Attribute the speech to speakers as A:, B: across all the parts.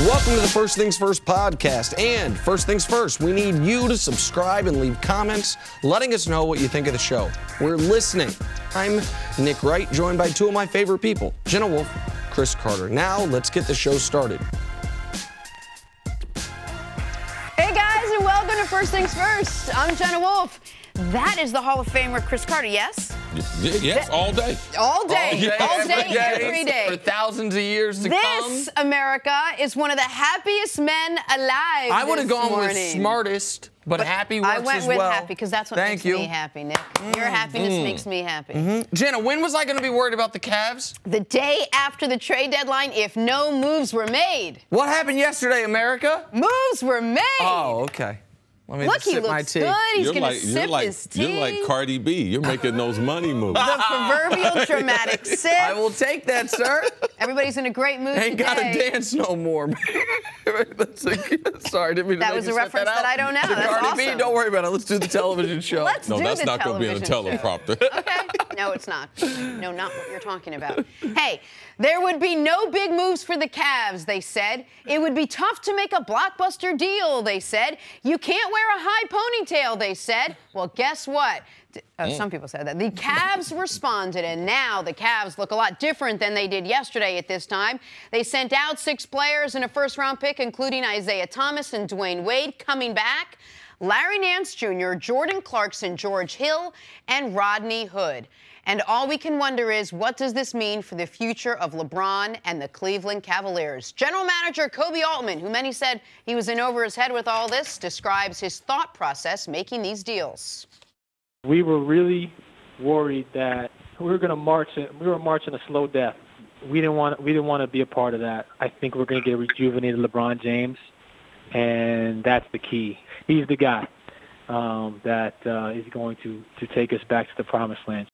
A: Welcome to the First Things First podcast. And first things first, we need you to subscribe and leave comments letting us know what you think of the show. We're listening. I'm Nick Wright, joined by two of my favorite people, Jenna Wolfe, Cris Carter. Now, let's get the show started.
B: Hey guys, and welcome to First Things First. I'm Jenna Wolfe. That is the Hall of Famer Cris Carter, yes?
C: Yes, all day.
B: All day, every day.
A: For thousands of years to come.
B: This, America, is one of the happiest men alive.
A: I would have gone with smartest, but happy works as well.
B: I went with happy because that's what makes me happy, Nick. Your happiness makes me happy.
A: Jenna, when was I going to be worried about the Cavs?
B: The day after the trade deadline, if no moves were made.
A: What happened yesterday, America?
B: Moves were made.
A: Oh, okay. Let me
B: Look,
A: just
B: he
A: sip my
B: looks
A: tea.
B: good. He's going to sip his tea.
C: You're like Cardi B. You're making those money moves.
B: The proverbial dramatic sip.
A: I will take that, sir.
B: Everybody's in a great mood
A: Ain't got to dance no more, man. Sorry, didn't mean to
B: That was a reference that I don't know. That's
A: Cardi
B: awesome.
A: B, don't worry about it. Let's do the television show.
C: No, that's not going to be in a teleprompter.
B: Okay. No, it's not. No, not what you're talking about. Hey, there would be no big moves for the Cavs, they said. It would be tough to make a blockbuster deal, they said. You can't wear a high ponytail, they said. Well, guess what? Some people said that. The Cavs responded, and now the Cavs look a lot different than they did yesterday at this time. They sent out 6 players and a first-round pick, including Isaiah Thomas and Dwayne Wade coming back, Larry Nance Jr., Jordan Clarkson, George Hill, and Rodney Hood. And all we can wonder is, what does this mean for the future of LeBron and the Cleveland Cavaliers? General Manager Koby Altman, who many said he was in over his head with all this, describes his thought process making these deals.
D: We were really worried that we were going to march. We were marching a slow death. We didn't want to be a part of that. I think we're going to get a rejuvenated LeBron James, and that's the key. He's the guy that is going to take us back to the promised land.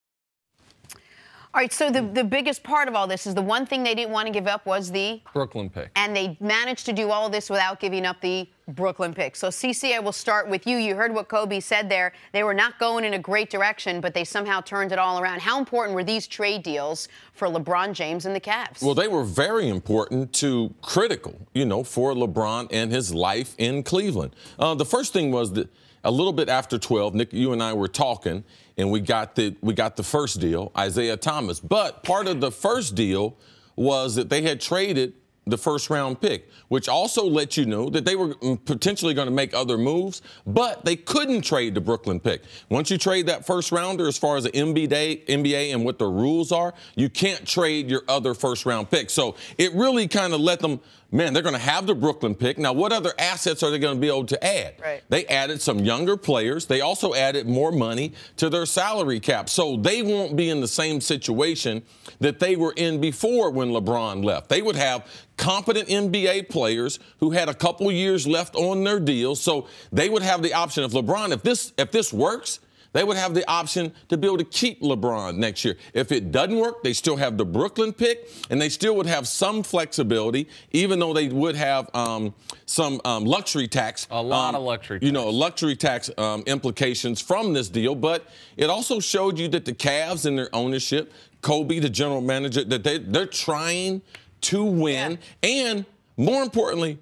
B: All right, so the biggest part of all this is the one thing they didn't want to give up was the
A: Brooklyn pick.
B: And they managed to do all of this without giving up the Brooklyn pick. So, CC, I will start with you. You heard what Koby said there. They were not going in a great direction, but they somehow turned it all around. How important were these trade deals for LeBron James and the Cavs?
C: Well, they were very important to critical, for LeBron and his life in Cleveland. The first thing was that a little bit after 12, Nick, you and I were talking, and we got the first deal, Isaiah Thomas. But part of the first deal was that they had traded the first-round pick, which also let you know that they were potentially going to make other moves, but they couldn't trade the Brooklyn pick. Once you trade that first-rounder, as far as the NBA and what the rules are, you can't trade your other first-round pick. So it really kind of let them, man, they're going to have the Brooklyn pick. Now, what other assets are they going to be able to add?
B: Right.
C: They added some younger players. They also added more money to their salary cap. So they won't be in the same situation that they were in before when LeBron left. They would have competent NBA players who had a couple years left on their deals. So they would have the option of LeBron, if this works, they would have the option to be able to keep LeBron next year. If it doesn't work, they still have the Brooklyn pick, and they still would have some flexibility, even though they would have some luxury tax.
A: A lot of luxury tax.
C: Luxury tax implications from this deal. But it also showed you that the Cavs and their ownership, Koby, the general manager, that they're trying to win. Yeah. And more importantly,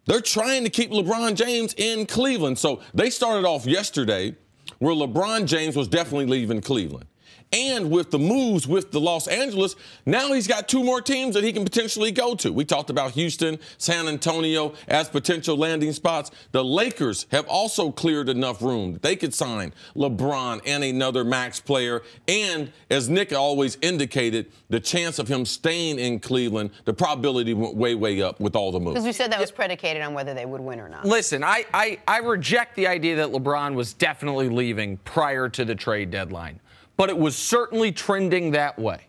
C: they're trying to keep LeBron James in Cleveland. So they started off yesterday where LeBron James was definitely leaving Cleveland. And with the moves with the Los Angeles, now he's got 2 more teams that he can potentially go to. We talked about Houston, San Antonio as potential landing spots. The Lakers have also cleared enough room that they could sign LeBron and another max player. And as Nick always indicated, the chance of him staying in Cleveland, the probability went way, way up with all the moves.
B: Because we said that was predicated on whether they would win or not.
A: Listen, I reject the idea that LeBron was definitely leaving prior to the trade deadline. But it was certainly trending that way.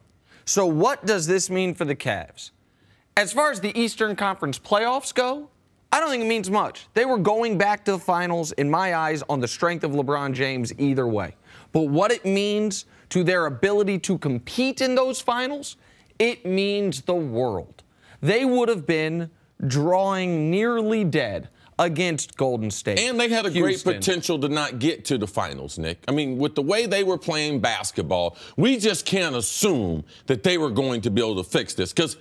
A: So what does this mean for the Cavs? As far as the Eastern Conference playoffs go, I don't think it means much. They were going back to the finals, in my eyes, on the strength of LeBron James either way. But what it means to their ability to compete in those finals, it means the world. They would have been drawing nearly dead against Golden State.
C: And they had a
A: Houston.
C: great potential to not get to the finals, Nick. I mean, with the way they were playing basketball, we just can't assume that they were going to be able to fix this. Because,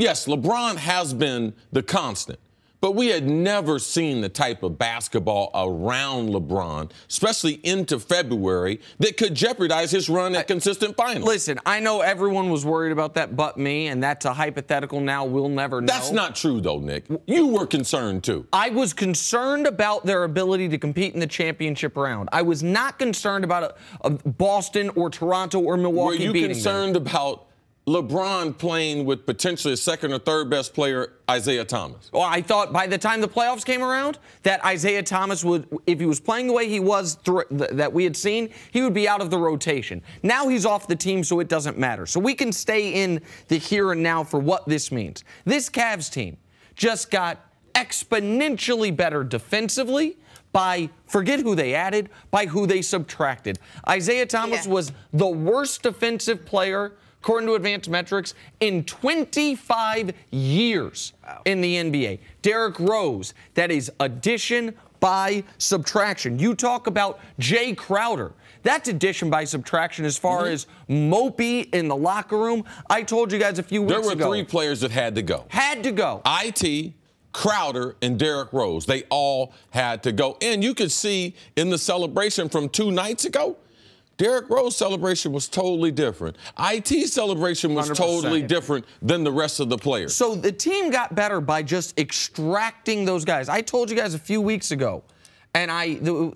C: yes, LeBron has been the constant. But we had never seen the type of basketball around LeBron, especially into February, that could jeopardize his run at consistent finals.
A: Listen, I know everyone was worried about that but me, and that's a hypothetical now. We'll never know.
C: That's not true, though, Nick. You were concerned, too.
A: I was concerned about their ability to compete in the championship round. I was not concerned about a Boston or Toronto or Milwaukee beating them.
C: Were you concerned about LeBron playing with potentially a second or third best player, Isaiah Thomas?
A: Well, I thought by the time the playoffs came around that Isaiah Thomas would, if he was playing the way he was that we had seen, he would be out of the rotation. Now he's off the team, so it doesn't matter. So we can stay in the here and now for what this means. This Cavs team just got exponentially better defensively by, forget who they added, by who they subtracted. Isaiah Thomas was the worst defensive player, according to advanced metrics, in 25 years in the NBA. Derrick Rose, that is addition by subtraction. You talk about Jay Crowder. That's addition by subtraction as far as mopey in the locker room. I told you guys a few weeks ago.
C: There were 3 players that had to go.
A: Had to go.
C: IT, Crowder, and Derrick Rose. They all had to go. And you could see in the celebration from 2 nights ago, Derrick Rose celebration was totally different. IT's celebration was
A: 100%.
C: Totally different than the rest of the players.
A: So the team got better by just extracting those guys. I told you guys a few weeks ago, and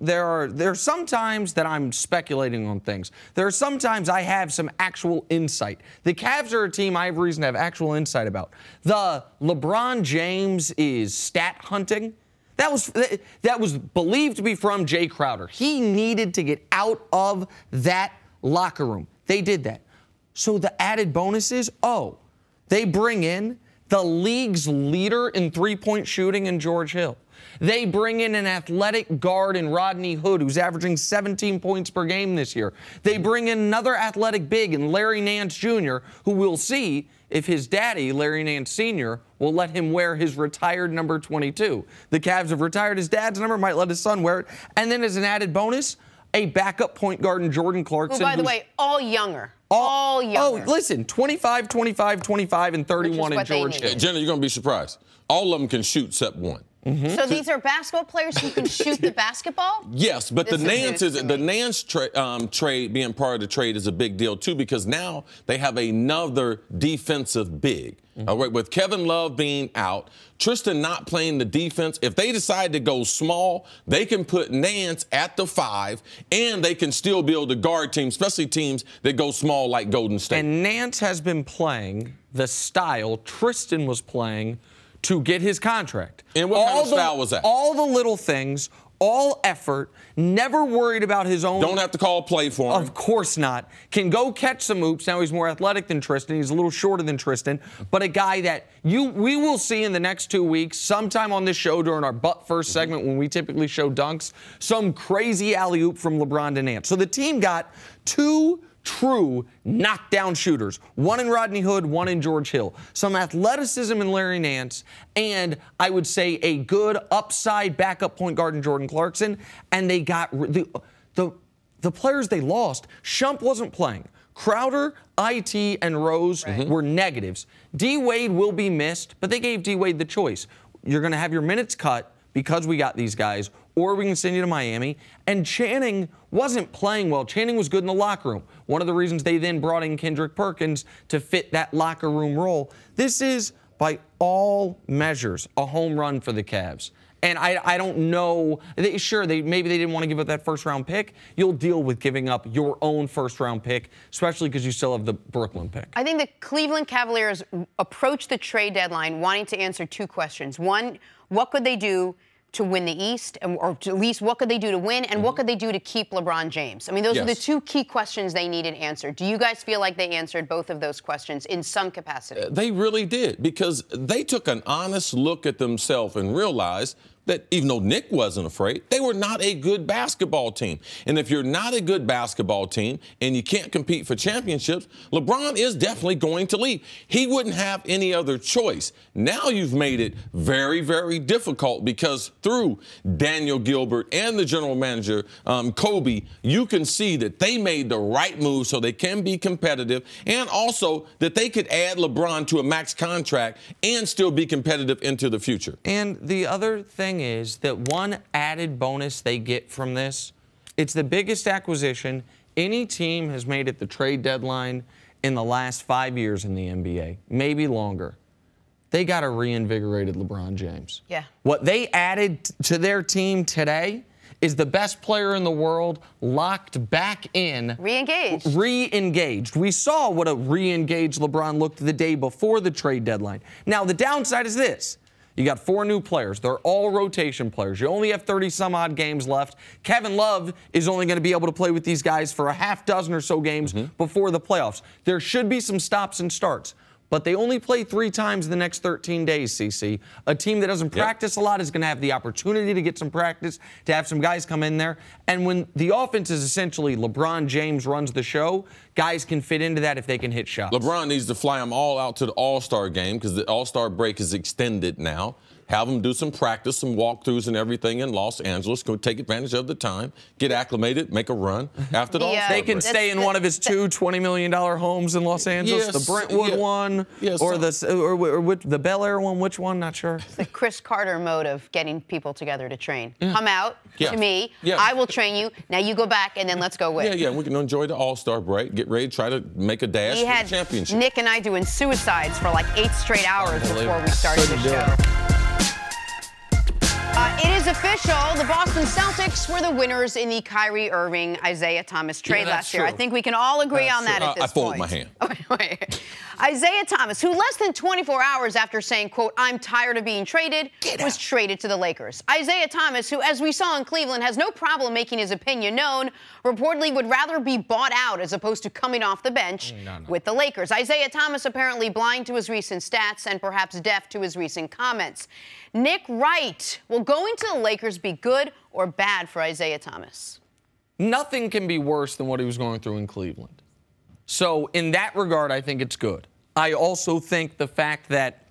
A: there are some times that I'm speculating on things. There are some times I have some actual insight. The Cavs are a team I have reason to have actual insight about. The LeBron James is stat hunting. That was believed to be from Jay Crowder. He needed to get out of that locker room. They did that. So the added bonus is, they bring in the league's leader in three-point shooting in George Hill. They bring in an athletic guard in Rodney Hood, who's averaging 17 points per game this year. They bring in another athletic big in Larry Nance Jr., who we'll see if his daddy, Larry Nance Sr., will let him wear his retired number 22. The Cavs have retired his dad's number, might let his son wear it. And then as an added bonus, a backup point guard in Jordan Clarkson.
B: Who, by the way, all younger. All younger.
A: Oh, listen, 25, 25, 25, and 31 in George Hill.
C: Jenna, you're going to be surprised. All of them can shoot except one.
B: So these are basketball players who can shoot the basketball?
C: Yes, but the Nance trade, being part of the trade, is a big deal, too, because now they have another defensive big. All right, with Kevin Love being out, Tristan not playing the defense, if they decide to go small, they can put Nance at the 5, and they can still be able to guard teams, especially teams that go small like Golden State.
A: And Nance has been playing the style Tristan was playing to get his contract.
C: And what kind of style was that?
A: All the little things, all effort, never worried about his own.
C: Don't have to call a play for him.
A: Of course not. Can go catch some oops. Now he's more athletic than Tristan. He's a little shorter than Tristan, but a guy that we will see in the next 2 weeks, sometime on this show during our But First segment when we typically show dunks, some crazy alley-oop from LeBron to Nance. So the team got 2 true knockdown shooters, one in Rodney Hood, one in George Hill. Some athleticism in Larry Nance, and I would say a good upside backup point guard in Jordan Clarkson. And they got the players they lost. Shump wasn't playing. Crowder, IT, and Rose were negatives. D-Wade will be missed, but they gave D-Wade the choice. You're going to have your minutes cut because we got these guys, or we can send you to Miami. And Channing wasn't playing well. Channing was good in the locker room. One of the reasons they then brought in Kendrick Perkins to fit that locker room role. This is, by all measures, a home run for the Cavs. And I don't know. Maybe they didn't want to give up that first-round pick. You'll deal with giving up your own first-round pick, especially because you still have the Brooklyn pick.
B: I think the Cleveland Cavaliers approached the trade deadline wanting to answer 2 questions. One, what could they do to win the East, or at least what could they do to win, and what could they do to keep LeBron James? I mean, those are the 2 key questions they needed answered. Do you guys feel like they answered both of those questions in some capacity?
C: They really did, because they took an honest look at themselves and realized that even though Nick wasn't afraid, they were not a good basketball team. And if you're not a good basketball team and you can't compete for championships, LeBron is definitely going to leave. He wouldn't have any other choice. Now you've made it very, very difficult because through Daniel Gilbert and the general manager, Kobe, you can see that they made the right move so they can be competitive, and also that they could add LeBron to a max contract and still be competitive into the future.
A: And the other thing is that one added bonus they get from this, it's the biggest acquisition any team has made at the trade deadline in the last 5 years in the NBA, maybe longer. They got a reinvigorated LeBron James.
B: Yeah.
A: What they added to their team today is the best player in the world locked back in.
B: Re-engaged.
A: Re-engaged. We saw what a re-engaged LeBron looked the day before the trade deadline. Now, the downside is this. You got 4 new players. They're all rotation players. You only have 30-some-odd games left. Kevin Love is only going to be able to play with these guys for a half dozen or so games before the playoffs. There should be some stops and starts. But they only play 3 times the next 13 days, CC. A team that doesn't practice a lot is going to have the opportunity to get some practice, to have some guys come in there. And when the offense is essentially LeBron James runs the show, guys can fit into that if they can hit shots.
C: LeBron needs to fly them all out to the All-Star game because the All-Star break is extended now. Have them do some practice, some walkthroughs and everything in Los Angeles. Go take advantage of the time, get acclimated, make a run after the All-Star
A: They can
C: break.
A: stay in one of his 2 $20 million homes in Los Angeles, the Brentwood one, or the Bel Air one. Which one? Not sure.
B: The Chris Carter mode of getting people together to train. Come out to me.
C: Yeah.
B: I will train you. Now you go back, and then let's go win.
C: Yeah, we can enjoy the All-Star break, get ready to try to make a dash
B: We
C: for
B: had
C: the championship.
B: Nick and I doing suicides for like 8 straight hours before we started the show. It is official. The Boston Celtics were the winners in the Kyrie Irving, Isaiah Thomas trade last year.
A: true.
B: I think we can all agree on that at this
C: I fold
B: point.
C: my hand.
B: Wait. Isaiah Thomas, who less than 24 hours after saying, quote, "I'm tired of being traded," was traded to the Lakers. Isaiah Thomas, who, as we saw in Cleveland, has no problem making his opinion known, reportedly would rather be bought out as opposed to coming off the bench with the Lakers. Isaiah Thomas apparently blind to his recent stats and perhaps deaf to his recent comments. Nick Wright, will going to the Lakers be good or bad for Isaiah Thomas?
A: Nothing can be worse than what he was going through in Cleveland. So in that regard, I think it's good. I also think the fact that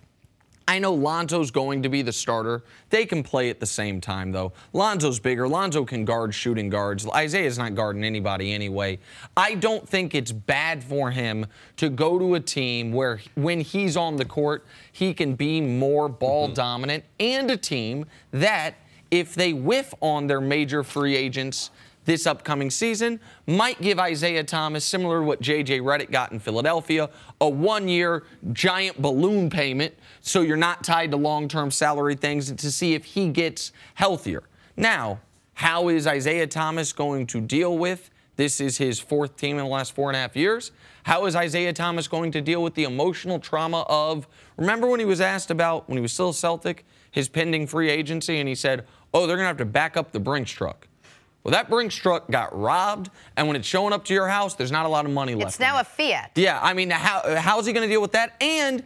A: I know Lonzo's going to be the starter. They can play at the same time, though. Lonzo's bigger. Lonzo can guard shooting guards. Isaiah's not guarding anybody anyway. I don't think it's bad for him to go to a team where when he's on the court, he can be more ball dominant, and a team that, if they whiff on their major free agents this upcoming season, might give Isaiah Thomas, similar to what J.J. Redick got in Philadelphia, a 1-year giant balloon payment so you're not tied to long-term salary things, to see if he gets healthier. Now, how is Isaiah Thomas going to deal with, this is his 4th team in the last 4.5 years, how is Isaiah Thomas going to deal with the emotional trauma of, remember when he was asked about, when he was still a Celtic, his pending free agency, and he said, oh, they're going to have to back up the Brinks truck. Well, that Brinks truck got robbed, and when it's showing up to your house, there's not a lot of money left.
B: It's now a Fiat.
A: Yeah, I mean, how's he going to deal with that? And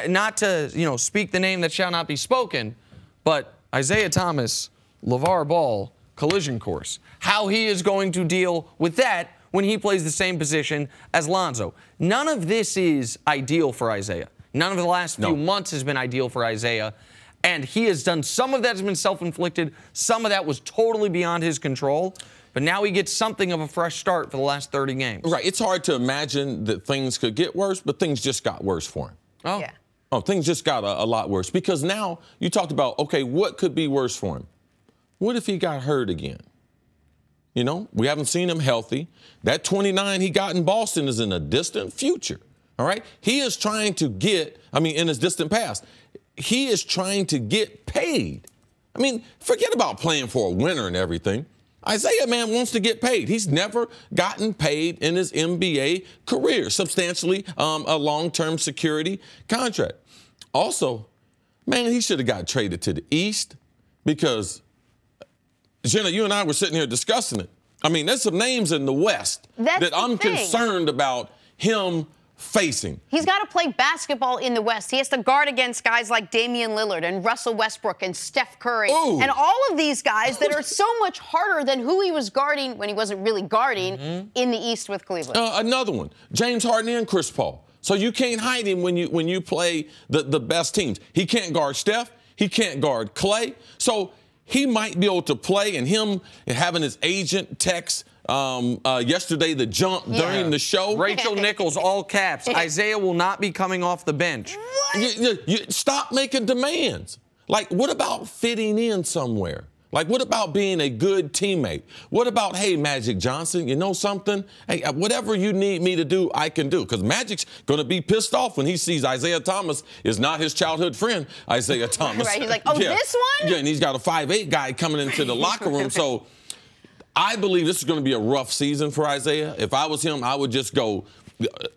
A: not to, speak the name that shall not be spoken, but Isaiah Thomas, LeVar Ball, collision course. How he is going to deal with that when he plays the same position as Lonzo. None of this is ideal for Isaiah. None of the last few months has been ideal for Isaiah. And he has done, some of that has been self-inflicted, some of that was totally beyond his control, but now he gets something of a fresh start for the last 30 games.
C: Right, it's hard to imagine that things could get worse, but things just got worse for him.
A: Oh.
B: Yeah.
C: Oh, things just got a lot worse, because now you talked about, okay, what could be worse for him? What if he got hurt again? We haven't seen him healthy. That 29 he got in Boston is in a distant future, all right? He is trying to get, in his distant past, he is trying to get paid. Forget about playing for a winner and everything. Isaiah, man, wants to get paid. He's never gotten paid in his NBA career, substantially a long-term security contract. Also, man, he should have got traded to the East because, Jenna, you and I were sitting here discussing it. There's some names in the West that I'm concerned about him facing.
B: He's got to play basketball in the West. He has to guard against guys like Damian Lillard and Russell Westbrook and Steph Curry.
C: Ooh.
B: And all of these guys that are so much harder than who he was guarding when he wasn't really guarding in the East with Cleveland.
C: Another one, James Harden and Chris Paul. So you can't hide him when you play the best teams. He can't guard Steph. He can't guard Clay. So he might be able to play, and him having his agent text yesterday the jump during the show.
A: Rachel Nichols, all caps. Isaiah will not be coming off the bench.
C: You stop making demands. Like, what about fitting in somewhere? Like, what about being a good teammate? What about, hey, Magic Johnson, you know something? Hey, whatever you need me to do, I can do. Because Magic's going to be pissed off when he sees Isaiah Thomas is not his childhood friend, Isaiah Thomas.
B: Right, he's like, oh, this one?
C: Yeah, and he's got a 5'8" guy coming into the locker room. So I believe this is going to be a rough season for Isaiah. If I was him, I would just go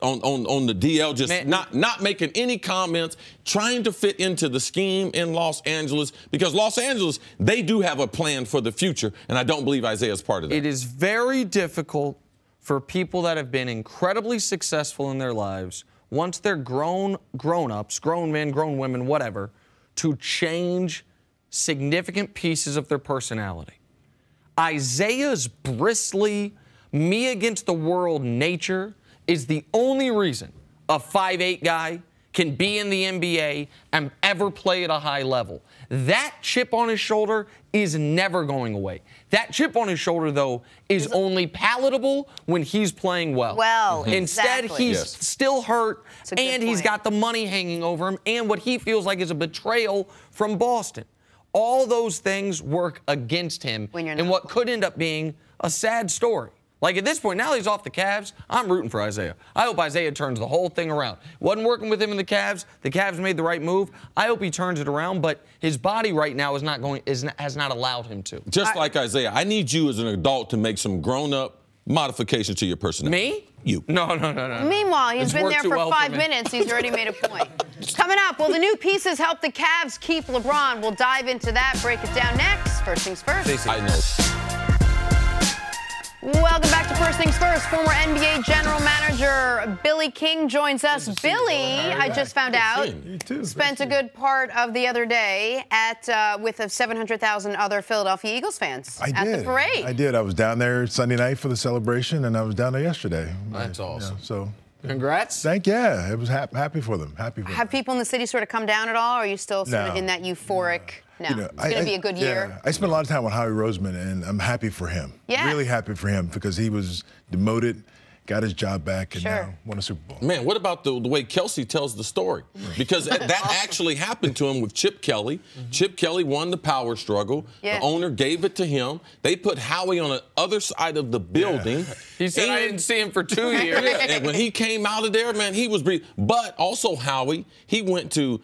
C: on the DL, just not making any comments, trying to fit into the scheme in Los Angeles, because Los Angeles, they do have a plan for the future, and I don't believe Isaiah's part of that.
A: It is very difficult for people that have been incredibly successful in their lives, once they're grown-ups, grown men, grown women, whatever, to change significant pieces of their personality. Isaiah's bristly, me against the world nature is the only reason a 5'8" guy can be in the NBA and ever play at a high level. That chip on his shoulder is never going away. That chip on his shoulder, though, is only palatable when he's playing well. Instead, he's still hurt, and he's got the money hanging over him, and what he feels like is a betrayal from Boston. All those things work against him in what could end up being a sad story. Like, at this point, now he's off the Cavs, I'm rooting for Isaiah. I hope Isaiah turns the whole thing around. Wasn't working with him in the Cavs. The Cavs made the right move. I hope he turns it around, but his body right now has not allowed him to.
C: Just like Isaiah, I need you as an adult to make some grown-up modifications to your personality.
A: Me?
C: You.
A: No.
B: Meanwhile, he's been there for 5 minutes. He's already made a point. Coming up, will the new pieces help the Cavs keep LeBron? We'll dive into that, break it down next. First things first.
C: I know.
B: Welcome back to First Things First. Former NBA General Manager Billy King joins us. Billy, I just found out, spent a good part of the other day with 700,000 other Philadelphia Eagles fans at the parade.
E: I did. I was down there Sunday night for the celebration, and I was down there yesterday.
A: That's awesome.
E: Yeah, so.
A: Congrats.
E: I was happy for them.
B: Have people in the city sort of come down at all, or are you still sort of in that euphoric? No, it's going to be a good year.
E: Yeah. I spent a lot of time with Howie Roseman, and I'm happy for him. Yeah. Really happy for him, because he was demoted, got his job back, and now won a Super Bowl.
C: Man, what about the way Kelsey tells the story? Because that actually happened to him with Chip Kelly. Chip Kelly won the power struggle. The owner gave it to him. They put Howie on the other side of the building.
A: He said, I didn't see him for 2 years.
C: And when he came out of there, man, he was breathing. But also Howie, he went to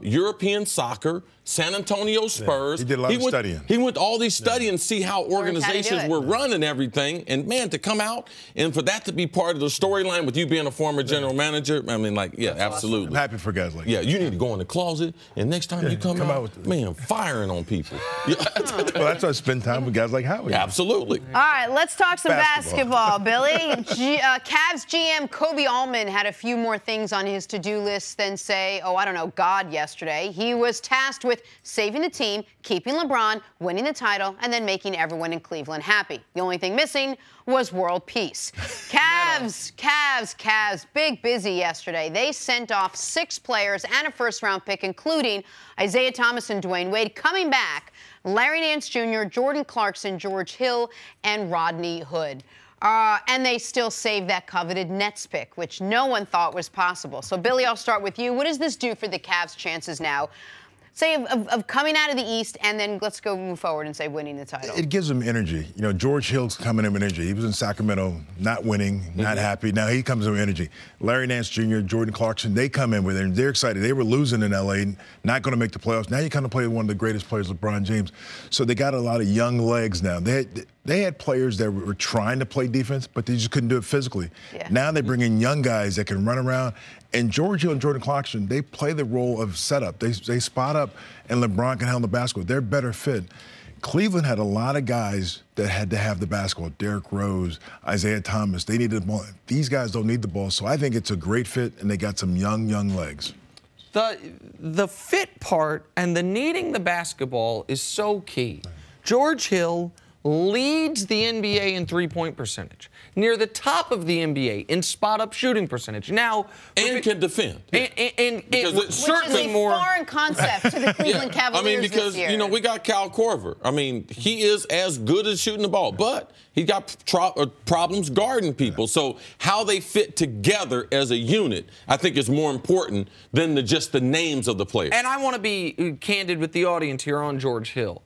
C: European soccer, San Antonio Spurs.
E: He did a lot of studying.
C: He went to all these studying and see how organizations were running everything. And, man, to come out and for that to be part of the storyline with you being a former general manager, I mean, like, absolutely.
E: I'm happy for guys like that.
C: Yeah, you need to go in the closet, and next time you come out with man, firing on people.
E: Well, that's why I spend time with guys like Howie.
C: Absolutely.
B: All right, let's talk some basketball, Billy. Cavs GM Kobe Allman had a few more things on his to-do list than, say, God yesterday. He was tasked with saving the team, keeping LeBron, winning the title, and then making everyone in Cleveland happy. The only thing missing was world peace. Cavs, big busy yesterday. They sent off 6 players and a first-round pick, including Isaiah Thomas and Dwayne Wade, coming back, Larry Nance Jr., Jordan Clarkson, George Hill, and Rodney Hood. And they still saved that coveted Nets pick, which no one thought was possible. So, Billy, I'll start with you. What does this do for the Cavs' chances now, say, of coming out of the East, and then let's go move forward and say winning the title?
E: It gives them energy. You know, George Hill's coming in with energy. He was in Sacramento, not winning, not happy. Now he comes in with energy. Larry Nance Jr., Jordan Clarkson, they come in with it, and they're excited. They were losing in L.A., not going to make the playoffs. Now you kind of play with one of the greatest players, LeBron James. So they got a lot of young legs now. They had players that were trying to play defense, but they just couldn't do it physically. Now they bring in young guys that can run around. And George Hill and Jordan Clarkson, they play the role of setup. They spot up, and LeBron can handle the basketball. They're better fit. Cleveland had a lot of guys that had to have the basketball. Derrick Rose, Isaiah Thomas, they needed the ball. These guys don't need the ball, so I think it's a great fit, and they got some young legs.
A: The fit part and the needing the basketball is so key. George Hill leads the NBA in three-point percentage, near the top of the NBA in spot-up shooting percentage. Now,
C: and can defend.
A: And
B: certainly
A: which is a
B: foreign concept to the Cleveland Cavaliers.
C: I mean, because
B: this year.
C: you know we got Kyle Korver. I mean, he is as good as shooting the ball, but he got problems guarding people. So how they fit together as a unit, I think, is more important than just the names of the players.
A: And I want to be candid with the audience here on George Hill.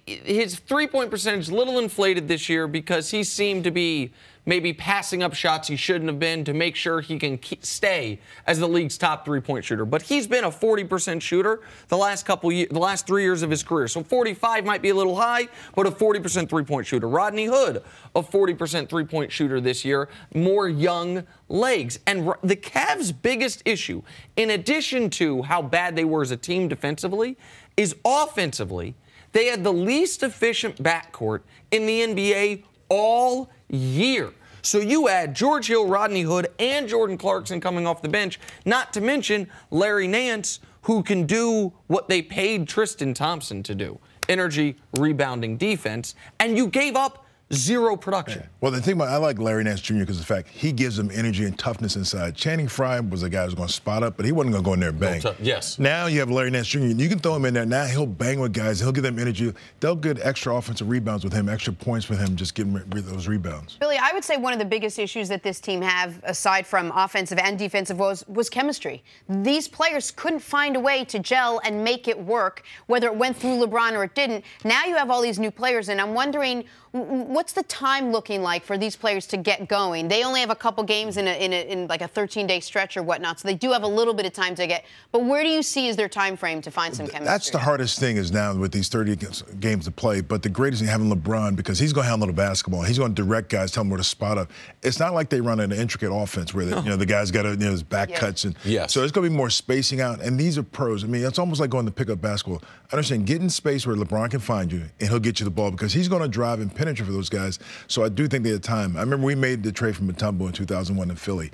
A: His three-point percentage a little inflated this year because he seemed to be maybe passing up shots he shouldn't have been to make sure he can stay as the league's top three-point shooter. But he's been a 40% shooter the last 3 years of his career. So 45 might be a little high, but a 40% three-point shooter. Rodney Hood, a 40% three-point shooter this year. More young legs. And the Cavs' biggest issue, in addition to how bad they were as a team defensively, is offensively. They had the least efficient backcourt in the NBA all year. So you add George Hill, Rodney Hood, and Jordan Clarkson coming off the bench, not to mention Larry Nance, who can do what they paid Tristan Thompson to do, energy, rebounding, defense, and you gave up zero production.
E: Yeah. Well, the thing about I like Larry Nance Jr. because of the fact he gives them energy and toughness inside. Channing Frye was a guy who was going to spot up, but he wasn't going to go in there and bang.
C: Yes.
E: Now you have Larry Nance Jr. You can throw him in there. Now he'll bang with guys. He'll give them energy. They'll get extra offensive rebounds with him, extra points with him, just getting rid of those rebounds.
B: Billy, I would say one of the biggest issues that this team have, aside from offensive and defensive, was chemistry. These players couldn't find a way to gel and make it work, whether it went through LeBron or it didn't. Now you have all these new players, and I'm wondering, what's the time looking like for these players to get going? They only have a couple games in like a 13-day stretch or whatnot, so they do have a little bit of time to get. But where do you see is their time frame to find some chemistry?
E: That's the hardest thing is now with these 30 games to play. But the greatest thing having LeBron because he's going to handle the basketball. He's going to direct guys, tell them where to spot up. It's not like they run an intricate offense where the guy's got his back cuts and so it's going to be more spacing out. And these are pros. I mean, it's almost like going to pick up basketball. I understand get in space where LeBron can find you and he'll get you the ball because he's going to drive and penetrate for those guys. So I do think they had time. I remember we made the trade from Mutombo in 2001 in Philly.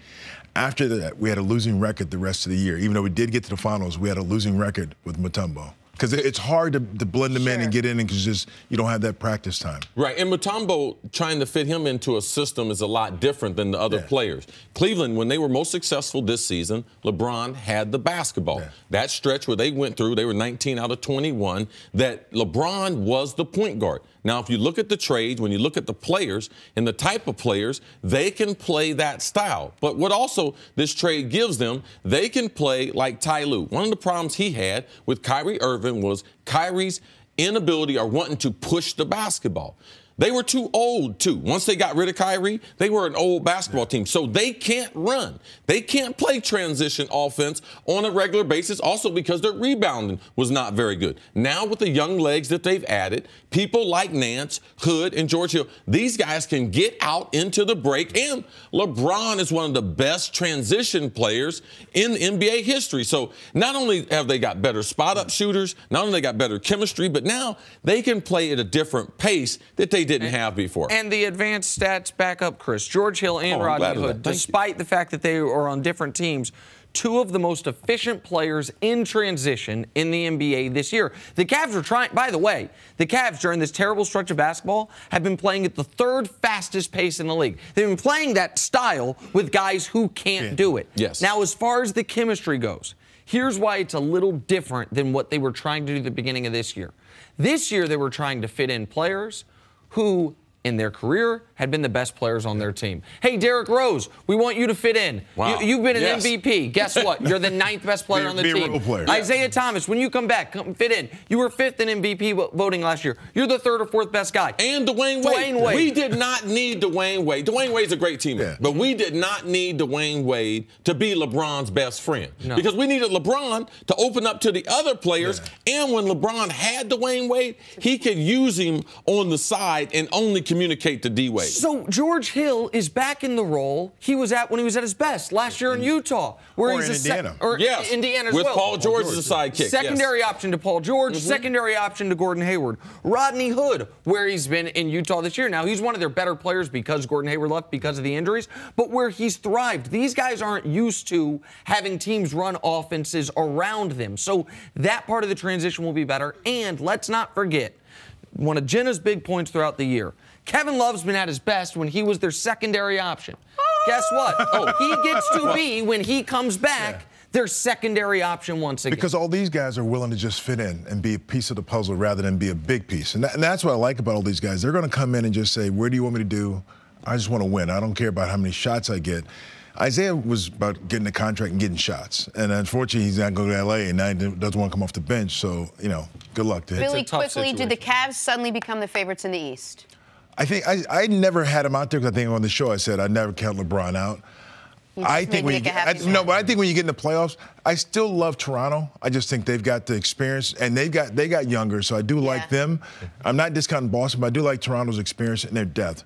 E: After that, we had a losing record the rest of the year. Even though we did get to the finals, we had a losing record with Mutombo. Because it's hard to blend them in and get in because you don't have that practice time.
C: Right, and Mutombo, trying to fit him into a system is a lot different than the other players. Cleveland, when they were most successful this season, LeBron had the basketball. That stretch where they went through, they were 19 out of 21, that LeBron was the point guard. Now, if you look at the trades, when you look at the players and the type of players, they can play that style. But what also this trade gives them, they can play like Ty Lue. One of the problems he had with Kyrie Irving was Kyrie's inability or wanting to push the basketball. They were too old, too. Once they got rid of Kyrie, they were an old basketball team. So they can't run. They can't play transition offense on a regular basis, also because their rebounding was not very good. Now with the young legs that they've added, people like Nance, Hood, and George Hill, these guys can get out into the break. And LeBron is one of the best transition players in NBA history. So not only have they got better spot-up shooters, not only they got better chemistry, but now they can play at a different pace that they didn't have before.
A: And the advanced stats back up, Chris. George Hill and Rodney Hood, despite the fact that they are on different teams, two of the most efficient players in transition in the NBA this year. The Cavs are trying, by the way, the Cavs during this terrible stretch of basketball have been playing at the third fastest pace in the league. They've been playing that style with guys who can't do it.
C: Yes.
A: Now, as far as the chemistry goes, here's why it's a little different than what they were trying to do at the beginning of this year. This year, they were trying to fit in players who, in their career, had been the best players on their team. Hey, Derrick Rose, we want you to fit in.
C: Wow.
A: You've been an MVP. Guess what? You're the 9th best player on the team.
E: Be a role player.
A: Isaiah Thomas, when you come back, come fit in. You were 5th in MVP voting last year. You're the 3rd or 4th best guy.
C: And Dwayne Wade. We did not need Dwayne Wade. Dwayne Wade's a great teammate. But we did not need Dwayne Wade to be LeBron's best friend. No. Because we needed LeBron to open up to the other players. And when LeBron had Dwayne Wade, he could use him on the side and only communicate to D-Wade.
A: So George Hill is back in the role he was at when he was at his best last year in Utah, where
E: Or
A: he's
E: in Indiana.
A: Yes, Indiana as
C: with
A: well.
C: Paul George as a sidekick.
A: Secondary option to Paul George, secondary option to Gordon Hayward. Rodney Hood, where he's been in Utah this year. Now, he's one of their better players because Gordon Hayward left because of the injuries, but where he's thrived. These guys aren't used to having teams run offenses around them. So that part of the transition will be better. And let's not forget, one of Jenna's big points throughout the year, Kevin Love's been at his best when he was their secondary option. Guess what? He gets to be, when he comes back, their secondary option once again.
E: Because all these guys are willing to just fit in and be a piece of the puzzle rather than be a big piece. And that's what I like about all these guys. They're going to come in and just say, where do you want me to do? I just want to win. I don't care about how many shots I get. Isaiah was about getting a contract and getting shots. And unfortunately, he's not going to L.A. and now he doesn't want to come off the bench. So, good luck to him.
B: Really quickly, did the Cavs suddenly become the favorites in the East?
E: I think I never had him out there because I think on the show I said I'd never count LeBron out. I think when you get in the playoffs, I still love Toronto. I just think they've got the experience and they got younger, so I do like them. I'm not discounting Boston, but I do like Toronto's experience and their depth.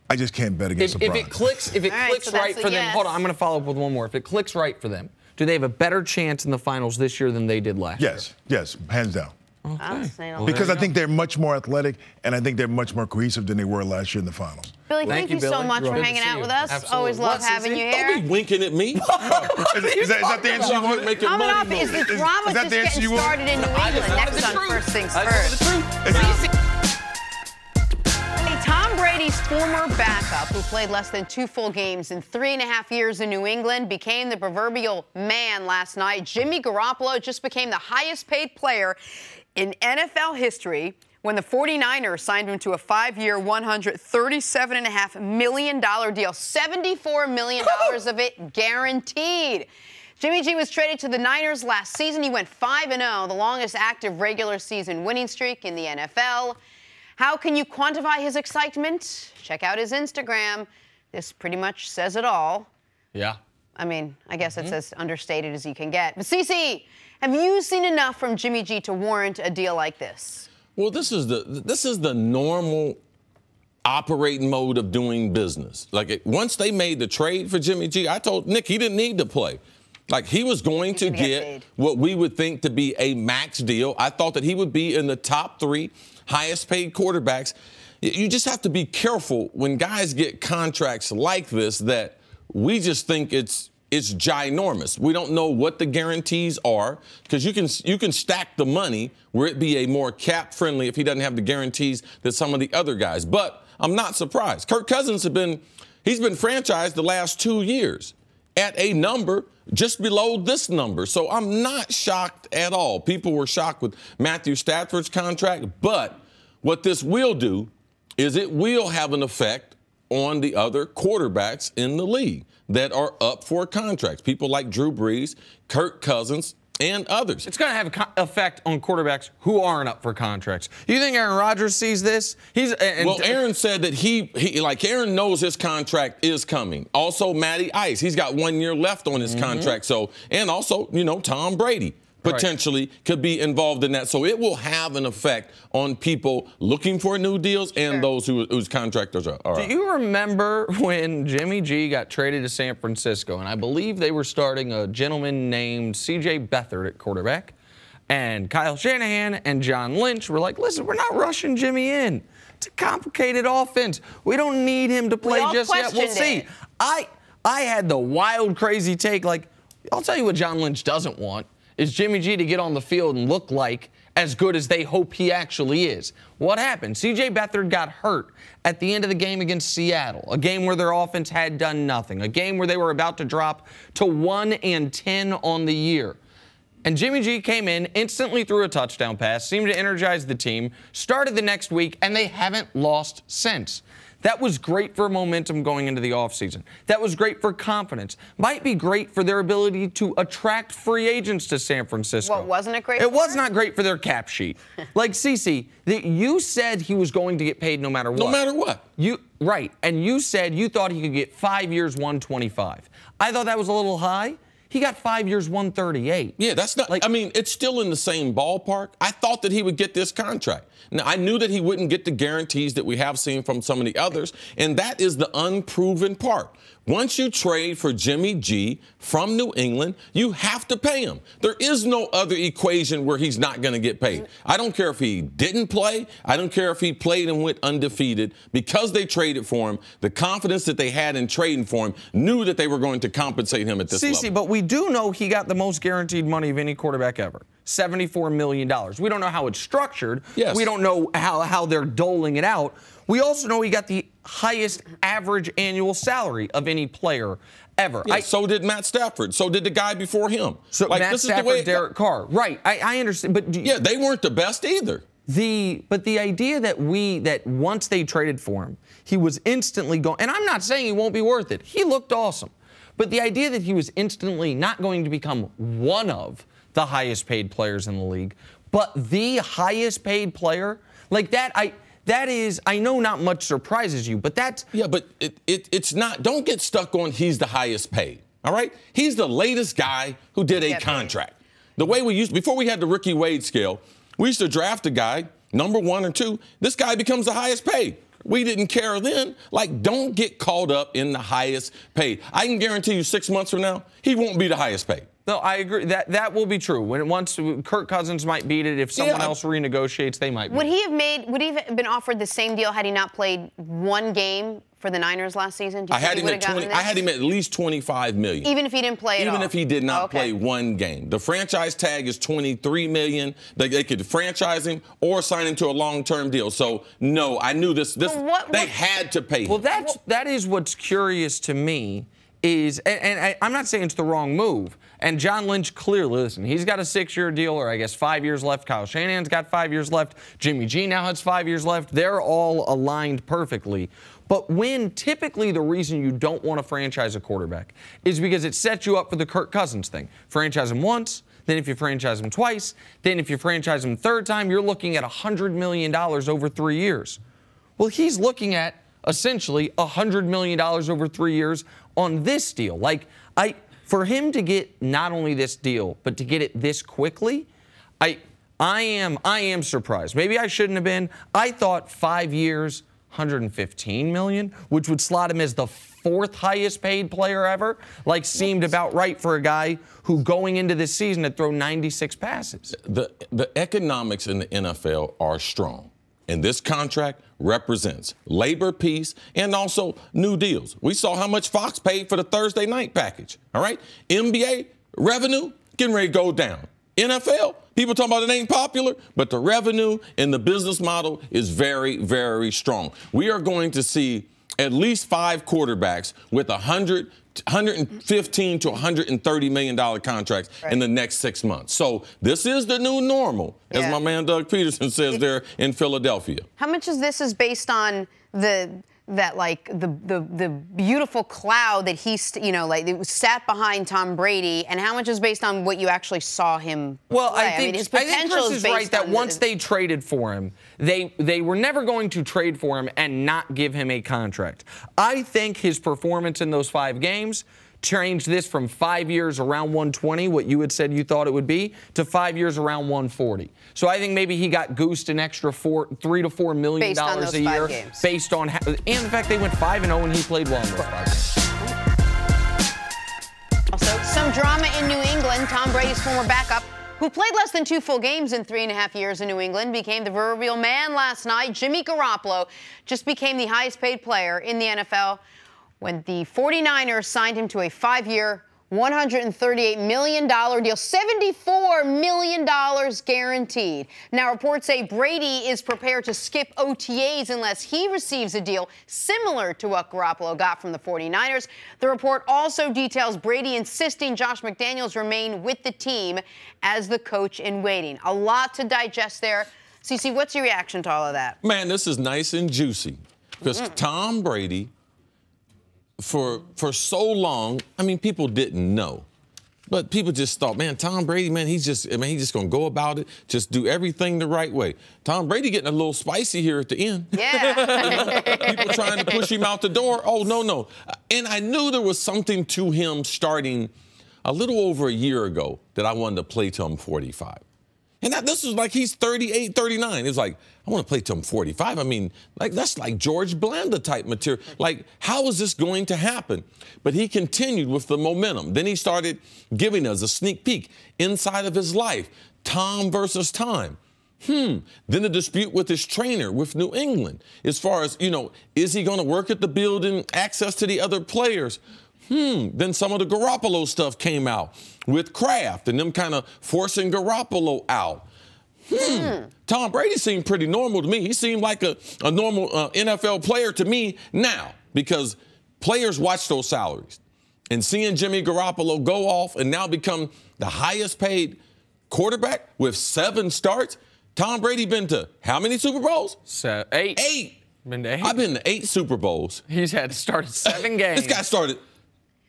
E: I just can't bet against LeBron.
A: If it clicks right for them, hold on, I'm going to follow up with one more. If it clicks right for them, do they have a better chance in the finals this year than they did last year?
E: Yes, hands down.
B: Okay.
E: Because I think they're much more athletic, and I think they're much more cohesive than they were last year in the finals.
B: Billy, thank you so much for hanging out with us.
A: Absolutely.
B: Always love having you here.
C: Don't be winking at me.
E: Is that the answer you want?
B: Coming up is the drama just getting started in New England. Next on First Things First. Tom Brady's former backup, who played less than 2 full games in 3.5 years in New England, became the proverbial man last night. Jimmy Garoppolo just became the highest-paid player in NFL history when the 49ers signed him to a 5-year, $137.5 million deal, $74 million of it guaranteed. Jimmy G was traded to the Niners last season. He went 5-0, the longest active regular season winning streak in the NFL. How can you quantify his excitement? Check out his Instagram. This pretty much says it all.
A: Yeah.
B: I mean, I guess it's as understated as you can get. But CC, have you seen enough from Jimmy G to warrant a deal like this?
C: Well, this is the normal operating mode of doing business. Once they made the trade for Jimmy G, I told Nick he didn't need to play. He was going to get what we would think to be a max deal. I thought that he would be in the top 3 highest paid quarterbacks. You just have to be careful when guys get contracts like this that we just think it's ginormous. We don't know what the guarantees are because you can stack the money where it be a more cap friendly if he doesn't have the guarantees that some of the other guys. But I'm not surprised. Kirk Cousins he's been franchised the last 2 years at a number just below this number. So I'm not shocked at all. People were shocked with Matthew Stafford's contract, but what this will do is it will have an effect on the other quarterbacks in the league that are up for contracts. People like Drew Brees, Kirk Cousins, and others.
A: It's going to have an effect on quarterbacks who aren't up for contracts. You think Aaron Rodgers sees this?
C: Aaron said that Aaron knows his contract is coming. Also, Matty Ice, he's got 1 year left on his contract. So, and also, Tom Brady potentially could be involved in that. So it will have an effect on people looking for new deals and those whose contractors are up.
A: Do you remember when Jimmy G got traded to San Francisco? And I believe they were starting a gentleman named C.J. Beathard at quarterback. And Kyle Shanahan and John Lynch were like, listen, we're not rushing Jimmy in. It's a complicated offense. We don't need him to play just yet. We'll see. I had the wild, crazy take. I'll tell you what John Lynch doesn't want is Jimmy G to get on the field and look like as good as they hope he actually is. What happened? C.J. Beathard got hurt at the end of the game against Seattle, a game where their offense had done nothing, a game where they were about to drop to 1-10 on the year. And Jimmy G came in, instantly threw a touchdown pass, seemed to energize the team, started the next week, and they haven't lost since. That was great for momentum going into the offseason. That was great for confidence. Might be great for their ability to attract free agents to San Francisco.
B: What wasn't it great
A: for?
B: It
A: was not great for their cap sheet. Cece, you said he was going to get paid no matter what.
C: No matter what.
A: Right. And you said you thought he could get 5 years, $125. I thought that was a little high. He got 5 years, 138.
C: Yeah, that's not, I mean, it's still in the same ballpark. I thought that he would get this contract. Now, I knew that he wouldn't get the guarantees that we have seen from some of the others, and that is the unproven part. Once you trade for Jimmy G from New England, you have to pay him. There is no other equation where he's not going to get paid. I don't care if he didn't play. I don't care if he played and went undefeated. Because they traded for him, the confidence that they had in trading for him knew that they were going to compensate him at this level.
A: But we do know he got the most guaranteed money of any quarterback ever. $74 million. We don't know how it's structured.
C: Yes.
A: We don't know how they're doling it out. We also know he got the highest average annual salary of any player ever.
C: Yeah, so did Matt Stafford. So did the guy before him.
A: So like, Matt Stafford, Derek Carr. Right. I understand. But
C: yeah, they weren't the best either.
A: But the idea that once they traded for him, he was instantly going, and I'm not saying he won't be worth it. He looked awesome. But the idea that he was instantly not going to become one of the highest paid players in the league, but the highest paid player, like that, I know not much surprises you, but that's...
C: Yeah, but it's not, don't get stuck on he's the highest paid, all right? He's the latest guy who did a contract. The way we used, before we had the Ricky Wade scale, we used to draft a guy, number 1 or 2, this guy becomes the highest paid. We didn't care then. Like, don't get caught up in the highest paid. I can guarantee you 6 months from now, he won't be the highest paid.
A: No, I agree. That will be true. Once Kirk Cousins might beat it, if someone else renegotiates, they might. Would he
B: have been offered the same deal had he not played one game for the Niners last season?
C: I had him at 20. I had him at least $25 million.
B: Even if he didn't play at all.
C: Even if he did not play one game. The franchise tag is $23 million. They could franchise him or sign him to a long-term deal. So no, I knew this. They had to pay him.
A: Well, that is what's curious to me. And I'm not saying it's the wrong move. And John Lynch clearly, listen, he's got a 6-year deal, or I guess 5 years left. Kyle Shanahan's got 5 years left. Jimmy G now has 5 years left. They're all aligned perfectly. But when typically the reason you don't want to franchise a quarterback is because it sets you up for the Kirk Cousins thing. Franchise him once, then if you franchise him twice, then if you franchise him third time, you're looking at $100 million over 3 years. Well, he's looking at essentially $100 million over 3 years on this deal. Like, for him to get not only this deal, but to get it this quickly, I am surprised. Maybe I shouldn't have been. I thought 5 years, $115 million, which would slot him as the 4th highest paid player ever, like seemed about right for a guy who going into this season had thrown 96 passes.
C: The economics in the NFL are strong. And this contract represents labor peace and also new deals. We saw how much Fox paid for the Thursday night package, all right? NBA revenue getting ready to go down. NFL, people talking about it ain't popular, but the revenue and the business model is very, very strong. We are going to see at least 5 quarterbacks with $115 to $130 million contracts in the next 6 months. So this is the new normal, as my man Doug Peterson says there in Philadelphia.
B: How much of this is based on the beautiful cloud that it was sat behind Tom Brady, and how much is based on what you actually saw him play?
A: I think Chris is right that once they traded for him, they were never going to trade for him and not give him a contract. I think his performance in those 5 games changed this from 5 years around 120, what you had said you thought it would be, to 5 years around 140. So I think maybe he got goosed an extra $3 to $4 million a year based on, and the fact they went 5-0 and he played well in those 5 games.
B: Also, some drama in New England. Tom Brady's former backup, who played less than 2 full games in 3.5 years in New England, became the proverbial man last night. Jimmy Garoppolo just became the highest paid player in the NFL when the 49ers signed him to a 5-year, $138 million deal, $74 million guaranteed. Now, reports say Brady is prepared to skip OTAs unless he receives a deal similar to what Garoppolo got from the 49ers. The report also details Brady insisting Josh McDaniels remain with the team as the coach in waiting. A lot to digest there. CeCe, what's your reaction to all of that?
C: Man, this is nice and juicy because Tom Brady, for so long, I mean, people didn't know. But people just thought, man, Tom Brady, man, he's just going to go about it, just do everything the right way. Tom Brady getting a little spicy here at the end.
B: Yeah.
C: People trying to push him out the door. Oh, no. And I knew there was something to him starting a little over a year ago that I wanted to play till I'm 45. And this was like he's 38, 39. It's like, I want to play till I'm 45. I mean, like that's like George Blanda type material. Like, how is this going to happen? But he continued with the momentum. Then he started giving us a sneak peek inside of his life. Tom versus time. Then the dispute with his trainer with New England. As far as, is he going to work at the building, access to the other players? Then some of the Garoppolo stuff came out with Kraft and them kind of forcing Garoppolo out. Tom Brady seemed pretty normal to me. He seemed like a normal NFL player to me now because players watch those salaries. And seeing Jimmy Garoppolo go off and now become the highest paid quarterback with 7 starts. Tom Brady been to how many Super Bowls?
A: 8.
C: 8.
A: Been to 8.
C: I've been to 8 Super Bowls.
A: He's had to start 7 games.
C: This guy started.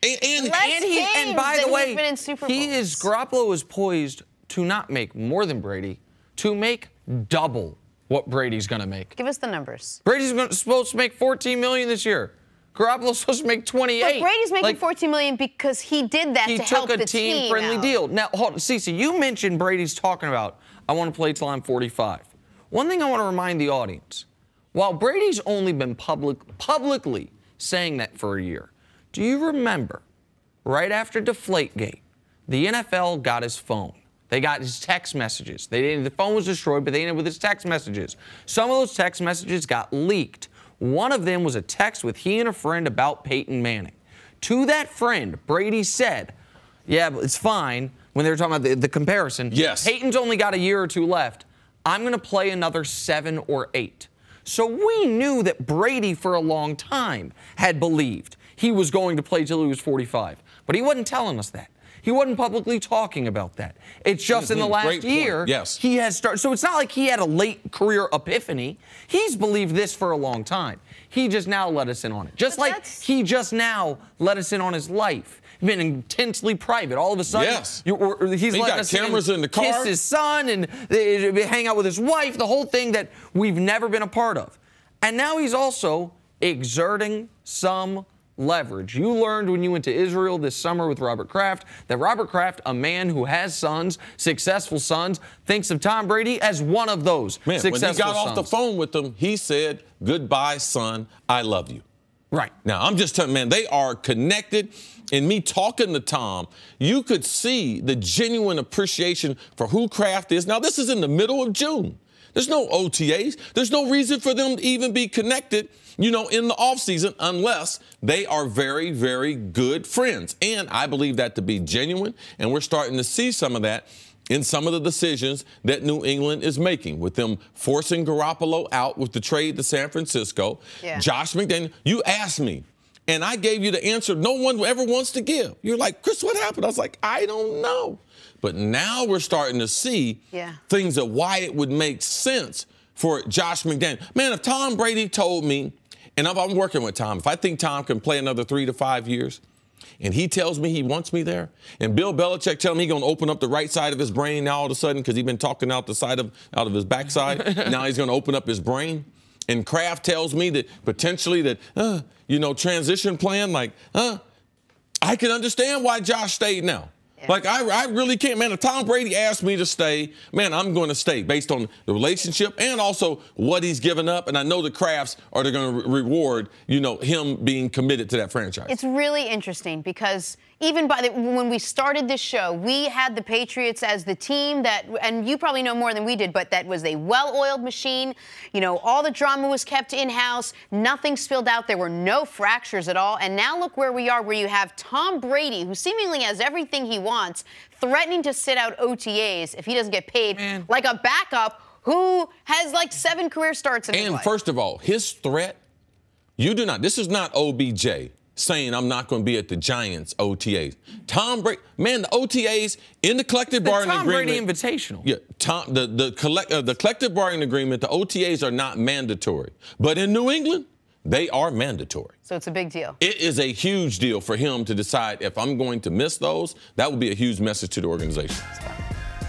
C: And
A: by the way, Garoppolo is poised to not make more than Brady, to make double what Brady's going to make.
B: Give us the numbers.
A: Brady's supposed to make $14 million this year. Garoppolo's supposed to make 28.
B: But Brady's making $14 million because he did that to help the team.
A: He took a team-friendly deal. Now, hold on, Cece, you mentioned Brady's talking about, I want to play till I'm 45. One thing I want to remind the audience, while Brady's only been publicly saying that for a year, do you remember, right after Deflategate, the NFL got his phone. They got his text messages. The phone was destroyed, but they ended with his text messages. Some of those text messages got leaked. One of them was a text with he and a friend about Peyton Manning. To that friend, Brady said, yeah, but it's fine, when they were talking about the comparison.
C: Yes.
A: Peyton's only got a year or 2 left. I'm going to play another 7 or 8. So we knew that Brady, for a long time, had believed he was going to play till he was 45. But he wasn't telling us that. He wasn't publicly talking about that. It's just in the last year he has started. So it's not like he had a late career epiphany. He's believed this for a long time. He just now let us in on it. Just like he just now let us in on his life. He's been intensely private. All of a sudden, he's letting us
C: cameras in the car,
A: kiss his son, and hang out with his wife, the whole thing that we've never been a part of. And now he's also exerting some leverage. You learned when you went to Israel this summer with Robert Kraft that Robert Kraft, a man who has sons, successful sons, thinks of Tom Brady as one of those successful sons.
C: When he got off the phone with them, he said, "Goodbye, son. I love you."
A: Right.
C: Now, I'm just telling you, man, they are connected. And me talking to Tom, you could see the genuine appreciation for who Kraft is. Now, this is in the middle of June. There's no OTAs. There's no reason for them to even be connected, in the offseason unless they are very, very good friends. And I believe that to be genuine, and we're starting to see some of that in some of the decisions that New England is making, with them forcing Garoppolo out with the trade to San Francisco.
B: Yeah.
C: Josh McDaniels, you asked me, and I gave you the answer no one ever wants to give. You're like, Chris, what happened? I was like, I don't know. But now we're starting to see things of why it would make sense for Josh McDaniels. Man, if Tom Brady told me, and I'm working with Tom, if I think Tom can play another 3 to 5 years, and he tells me he wants me there, and Bill Belichick tells me he's going to open up the right side of his brain now all of a sudden because he's been talking out of his backside. Now he's going to open up his brain. And Kraft tells me that potentially that, transition plan, I can understand why Josh stayed now. Like, I really can't. Man, if Tom Brady asked me to stay, man, I'm going to stay based on the relationship and also what he's given up. And I know the Krafts are going to reward, him being committed to that franchise.
B: It's really interesting because even when we started this show, we had the Patriots as the team that, and you probably know more than we did, but that was a well-oiled machine. All the drama was kept in-house. Nothing spilled out. There were no fractures at all. And now look where we are, where you have Tom Brady, who seemingly has everything he wants, threatening to sit out OTAs if he doesn't get paid, like a backup who has 7 career starts in his life.
C: And first of all, his threat, this is not OBJ saying I'm not going to be at the Giants OTAs. Tom Brady, man, the OTAs in the collective bargaining agreement.
A: Tom Brady Invitational.
C: Yeah, the collective bargaining agreement, the OTAs are not mandatory. But in New England, they are mandatory.
B: So it's a big deal.
C: It is a huge deal for him to decide if I'm going to miss those. That would be a huge message to the organization.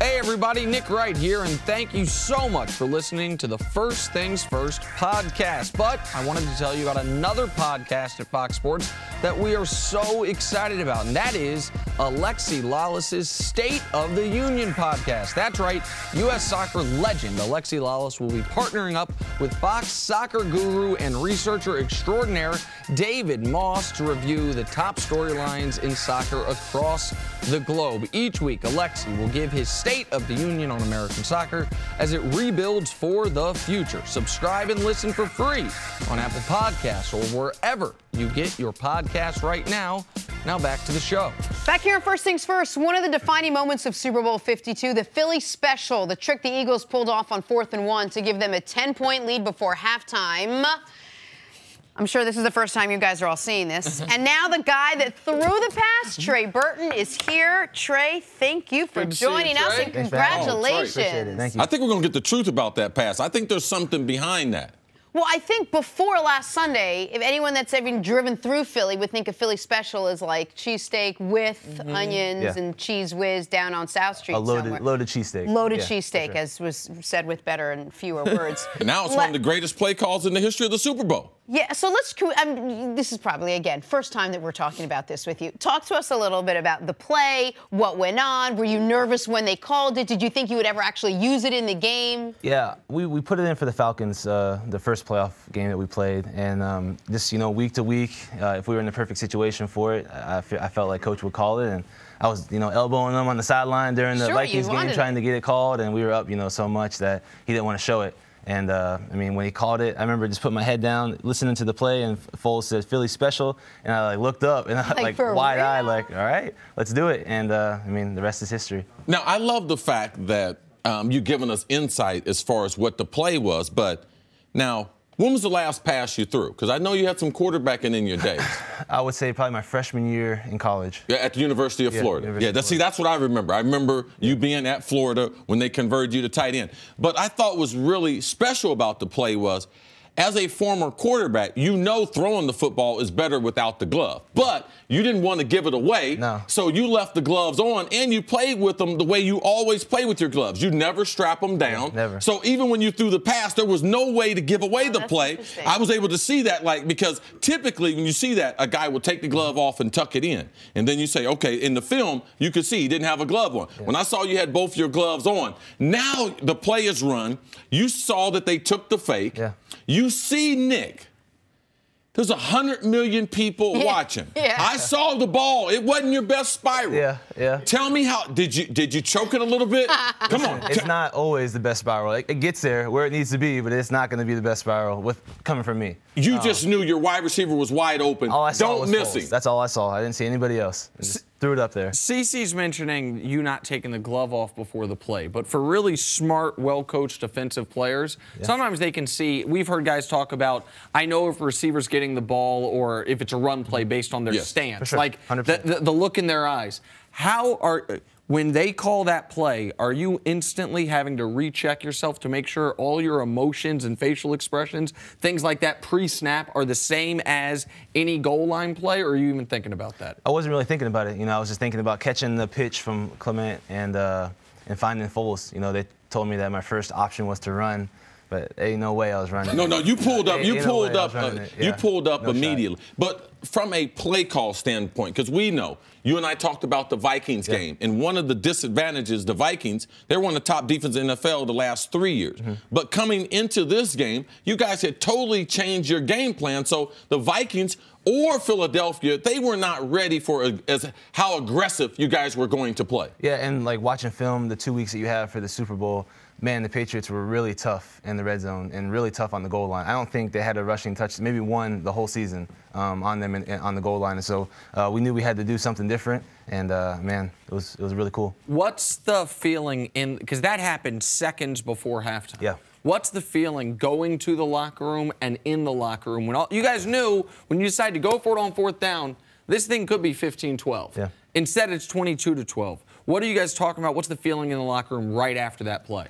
A: Hey everybody, Nick Wright here, and thank you so much for listening to the First Things First podcast. But I wanted to tell you about another podcast at Fox Sports that we are so excited about, and that is Alexi Lalas's State of the Union podcast. That's right, U.S. soccer legend Alexi Lalas will be partnering up with Fox soccer guru and researcher extraordinaire David Moss to review the top storylines in soccer across the globe. Each week, Alexi will give his State of the Union on American soccer as it rebuilds for the future. Subscribe and listen for free on Apple Podcasts or wherever you get your podcasts right now. Now back to the show.
B: Back here on First Things First, one of the defining moments of Super Bowl 52, the Philly special, the trick the Eagles pulled off on 4th and 1 to give them a 10-point lead before halftime. I'm sure this is the first time you guys are all seeing this. And now the guy that threw the pass, Trey Burton, is here. Trey, thank you for joining us, and congratulations.
F: Thank you.
C: I think we're going to get the truth about that pass. I think there's something behind that.
B: Well, I think before last Sunday, if anyone that's ever driven through Philly would think a Philly special is like cheesesteak with onions and cheese whiz down on South Street somewhere.
F: Loaded cheesesteak.
B: Loaded cheesesteak, sure, as was said with better and fewer words.
C: Now it's one of the greatest play calls in the history of the Super Bowl.
B: Yeah, so this is probably, again, first time that we're talking about this with you. Talk to us a little bit about the play, what went on. Were you nervous when they called it? Did you think you would ever actually use it in the game?
F: Yeah, we put it in for the Falcons, the first playoff game that we played. And just, week to week, if we were in the perfect situation for it, I felt like Coach would call it. And I was, elbowing him on the sideline during the Vikings game, trying to get it called. And we were up, so much that he didn't want to show it. And, when he called it, I remember just putting my head down, listening to the play, and Foles said, Philly special. And I, looked up, and I, wide-eyed, all right, let's do it. And, the rest is history.
C: Now, I love the fact that you've given us insight as far as what the play was. But now, when was the last pass you threw? Because I know you had some quarterbacking in your days.
F: I would say probably my freshman year in college.
C: Yeah, at the University of Florida. That's what I remember. I remember you being at Florida when they converted you to tight end. But I thought was really special about the play was, as a former quarterback, throwing the football is better without the glove. But you didn't want to give it away, so you left the gloves on, and you played with them the way you always play with your gloves. You never strap them down.
F: Never.
C: So even when you threw the pass, there was no way to give away the play. I was able to see that, because typically when you see that, a guy will take the glove off and tuck it in. And then you say, okay, in the film, you could see he didn't have a glove on. Yeah. When I saw you had both your gloves on, now the play is run. You saw that they took the fake.
F: Yeah.
C: You see Nick. There's 100 million people watching.
B: Yeah.
C: I saw the ball. It wasn't your best spiral.
F: Yeah.
C: Tell me how did you choke it a little bit? Come on.
F: It's not always the best spiral. It gets there where it needs to be, but it's not going to be the best spiral coming from me.
C: You just knew your wide receiver was wide open.
F: All I saw
C: Don't
F: was
C: miss
F: Foles.
C: him.
F: That's all I saw. I didn't see anybody else. Just threw it up there.
A: CeCe's mentioning you not taking the glove off before the play, but for really smart, well-coached defensive players, sometimes they can see. We've heard guys talk about, I know if a receiver's getting the ball or if it's a run play based on their stance,
F: sure.
A: like the look in their eyes. When they call that play, are you instantly having to recheck yourself to make sure all your emotions and facial expressions, things like that pre-snap, are the same as any goal line play, or are you even thinking about that?
F: I wasn't really thinking about it. I was just thinking about catching the pitch from Clement and finding Foles. They told me that my first option was to run. But ain't no way I was running.
C: No, you pulled up. You pulled up. You pulled up
F: no
C: immediately.
F: Shot.
C: But from a play call standpoint, because we know you and I talked about the Vikings game, and one of the disadvantages, the Vikings, they're one of the top defenses in the NFL the last 3 years. But coming into this game, you guys had totally changed your game plan. So the Vikings or Philadelphia, they were not ready for how aggressive you guys were going to play.
F: Yeah, and watching film, the 2 weeks that you have for the Super Bowl. Man, the Patriots were really tough in the red zone and really tough on the goal line. I don't think they had a rushing touch, maybe one the whole season on them on the goal line. And so we knew we had to do something different. And, man, it was really cool.
A: What's the feeling because that happened seconds before halftime.
F: Yeah.
A: What's the feeling going to the locker room and in the locker room? When you guys knew when you decided to go for it on 4th down, this thing could be 15-12.
F: Yeah.
A: Instead, it's 22-12. What are you guys talking about? What's the feeling in the locker room right after that play?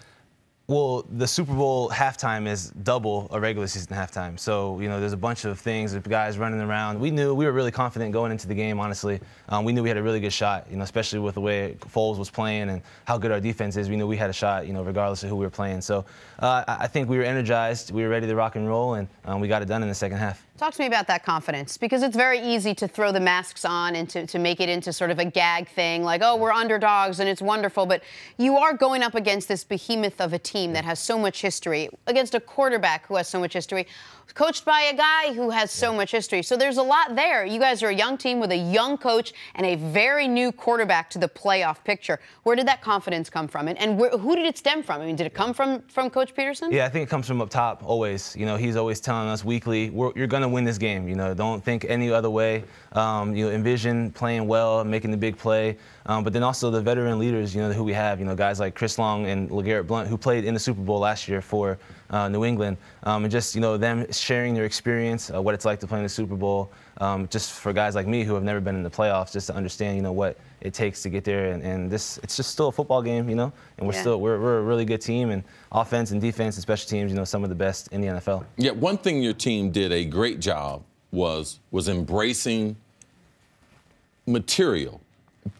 F: Well, the Super Bowl halftime is double a regular season halftime. So, there's a bunch of things, the guys running around. We were really confident going into the game, honestly. We knew we had a really good shot, especially with the way Foles was playing and how good our defense is. We knew we had a shot, regardless of who we were playing. So I think we were energized. We were ready to rock and roll, and we got it done in the second half.
B: Talk to me about that confidence, because it's very easy to throw the masks on and to make it into sort of a gag thing, like, oh, we're underdogs and it's wonderful. But you are going up against this behemoth of a team that has so much history, against a quarterback who has so much history, coached by a guy who has so much history. So there's a lot there. You guys are a young team with a young coach and a very new quarterback to the playoff picture. Where did that confidence come from? And who did it stem from? I mean, did it come from Coach Peterson?
F: Yeah, I think it comes from up top always. He's always telling us weekly, you're going to win this game. Don't think any other way. Envision playing well, making the big play. But then also the veteran leaders, who we have, guys like Chris Long and LeGarrette Blount, who played in the Super Bowl last year for New England. And just, them sharing their experience, what it's like to play in the Super Bowl, just for guys like me who have never been in the playoffs, just to understand, what it takes to get there. And it's just still a football game, and we're a really good team, and offense and defense and special teams, some of the best in the NFL.
C: Yeah, one thing your team did a great job was embracing material.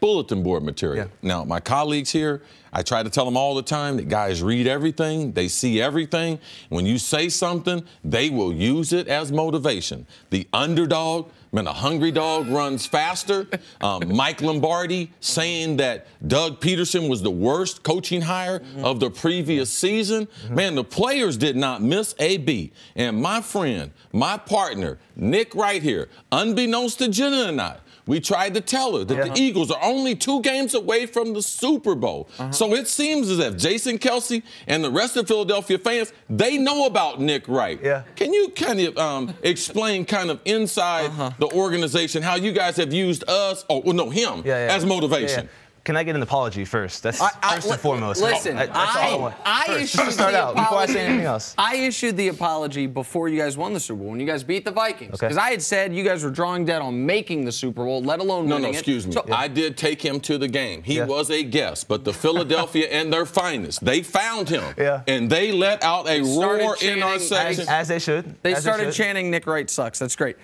C: Bulletin board material.
F: Yeah.
C: Now, my colleagues here, I try to tell them all the time that guys read everything, they see everything. When you say something, they will use it as motivation. The underdog, a hungry dog runs faster. Mike Lombardi saying that Doug Peterson was the worst coaching hire of the previous season. Man, the players did not miss a beat. And my friend, my partner, Nick Wright here, unbeknownst to Jenna and I, we tried to tell her that the Eagles are only 2 games away from the Super Bowl. So it seems as if Jason Kelce and the rest of Philadelphia fans, they know about Nick Wright.
F: Yeah.
C: Can you kind of explain kind of inside the organization how you guys have used us, him, as motivation?
F: Yeah. Can I get an apology first? That's first and foremost.
A: Listen, I issued
F: start
A: the
F: out before I say anything else.
A: I issued the apology before you guys won the Super Bowl, when you guys beat the Vikings. Because I had said you guys were drawing dead on making the Super Bowl, let alone winning it.
C: Excuse me. So, I did take him to the game. He was a guest, but the Philadelphia and their finest, they found him. And they let out a roar in our section.
F: As they should.
A: They started chanting Nick Wright sucks. That's great.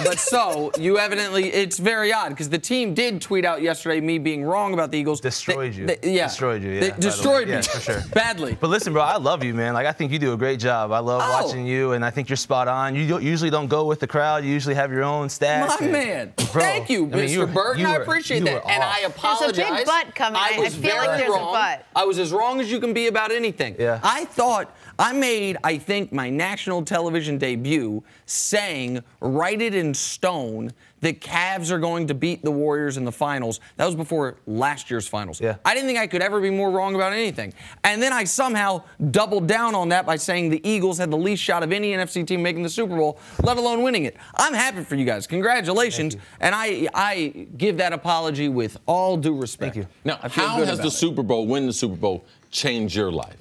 A: But so, you evidently, it's very odd, because the team did tweet out yesterday me being wrong about the Eagles.
F: Destroyed you.
A: Destroyed
F: you,
A: They destroyed me.
F: Yeah, for sure.
A: Badly.
F: But listen, bro, I love you, man. Like, I think you do a great job. I love watching you, and I think you're spot on. You usually don't go with the crowd. You usually have your own stats.
A: My man. Thank you, Mr. Burton. I appreciate that. And I apologize.
B: There's a big butt coming. I feel like there's a butt.
A: I was as wrong as you can be about anything.
F: Yeah.
A: I thought I made, I think, my national television debut saying, write it in stone, the Cavs are going to beat the Warriors in the finals. That was before last year's finals.
F: Yeah.
A: I didn't think I could ever be more wrong about anything. And then I somehow doubled down on that by saying the Eagles had the least shot of any NFC team making the Super Bowl, let alone winning it. I'm happy for you guys. Congratulations. And I give that apology with all due respect.
F: Thank you.
C: Now, how has the Super Bowl, winning the Super Bowl, changed your life?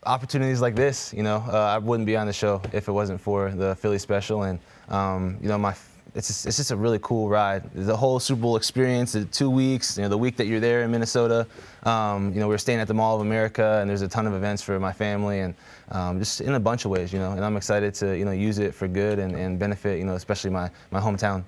F: Opportunities like this, I wouldn't be on the show if it wasn't for the Philly special, and it's just a really cool ride. The whole Super Bowl experience, the 2 weeks, the week that you're there in Minnesota, we're staying at the Mall of America, and there's a ton of events for my family, and just in a bunch of ways, and I'm excited to use it for good and benefit, especially my hometown.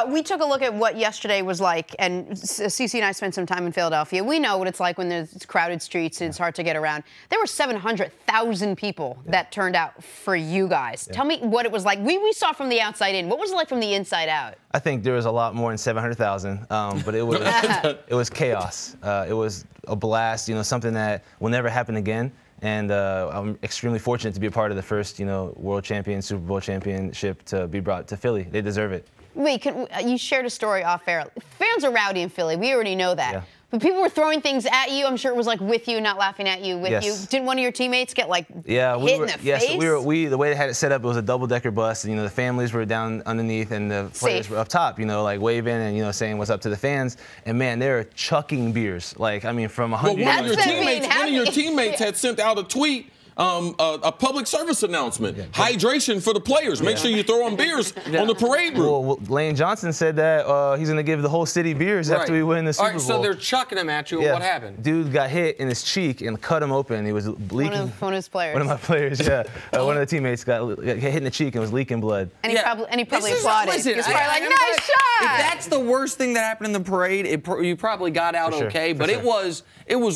B: We took a look at what yesterday was like, and Cece and I spent some time in Philadelphia. We know what it's like when there's crowded streets and it's hard to get around. There were 700,000 people that turned out for you guys. Tell me what it was like. We saw from the outside in. What was it like from the inside out?
F: I think there was a lot more than 700,000, but it was it was chaos. It was a blast, something that will never happen again. And I'm extremely fortunate to be a part of the first, world champion, Super Bowl championship to be brought to Philly. They deserve it.
B: Wait, you shared a story off air. Fans are rowdy in Philly. We already know that.
F: Yeah.
B: But people were throwing things at you. I'm sure it was like with you, not laughing at you, with you. Didn't one of your teammates get hit in the face?
F: So the way they had it set up, it was a double-decker bus. And, the families were down underneath and the players were up top, like waving and, saying what's up to the fans. And, man, they were chucking beers. Like, I mean, from 100
C: Well, one of your teammates had sent out a tweet a public service announcement. Hydration for the players. Make sure you throw on beers on the parade route.
F: Well, Lane Johnson said that he's going to give the whole city beers after we win the Super Bowl.
A: All right, so they're chucking them at you. What happened?
F: Dude got hit in his cheek and cut him open. He was leaking.
B: One of his players.
F: One of my players, yeah. One of the teammates got hit in the cheek and was leaking blood.
B: And he probably applauded.
A: Listen,
B: he was probably like, nice shot.
A: If that's the worst thing that happened in the parade, you probably got out okay. But it was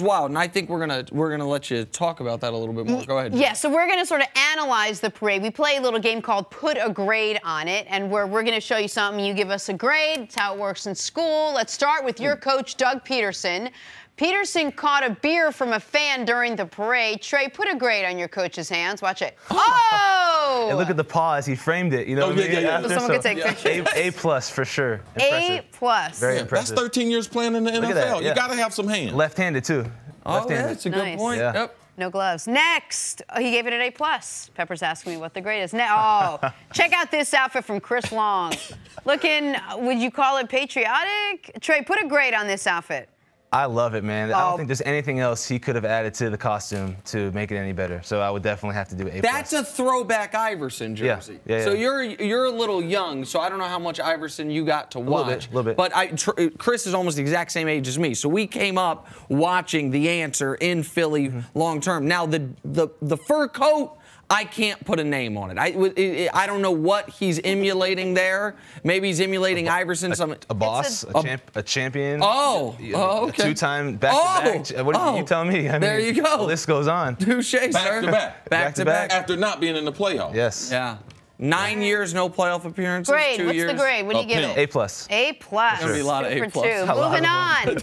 A: wild, and I think we're gonna let you talk about that a little bit more. Go ahead.
B: Yeah, so we're going to sort of analyze the parade. We play a little game called Put a Grade on It, and we're going to show you something. You give us a grade. It's how it works in school. Let's start with your coach, Doug Peterson. Peterson caught a beer from a fan during the parade. Trey, put a grade on your coach's hands. Watch it. Oh!
F: And look at the pause. He framed it. You know what I mean?
B: So someone could take pictures.
F: A+ for sure. Impressive.
B: A+.
F: Very impressive.
C: That's 13 years playing in the NFL. You got to have some hands.
F: Left-handed, too.
A: Oh, yeah, that's a good point.
F: Yeah.
A: Yep.
B: No gloves. Next, he gave it an A+. Pepper's asking me what the grade is. Check out this outfit from Chris Long. Looking, would you call it patriotic? Trey, put a grade on this outfit.
F: I love it, man. I don't think there's anything else he could have added to the costume to make it any better. So I would definitely have to do A+.
A: That's a throwback Iverson jersey.
F: Yeah.
A: So you're a little young, so I don't know how much Iverson you got to watch.
F: A little bit.
A: But Chris is almost the exact same age as me, so we came up watching The Answer in Philly long term. Now the fur coat, I can't put a name on it. I don't know what he's emulating there. Maybe he's emulating Iverson.
F: A boss, a champion.
A: Okay.
F: A two-time back-to-back. What are you telling me? I mean,
A: there you go.
F: The list goes on.
A: Touche, sir.
C: Back to back.
A: Back.
C: After not being in the playoffs.
F: Yes.
A: Yeah. 9 years, no playoff appearances.
B: Grade.
A: 2 years.
B: What's the grade? What do you give it?
F: A+.
B: A+.
A: There's gonna be a lot of A+.
B: Moving on.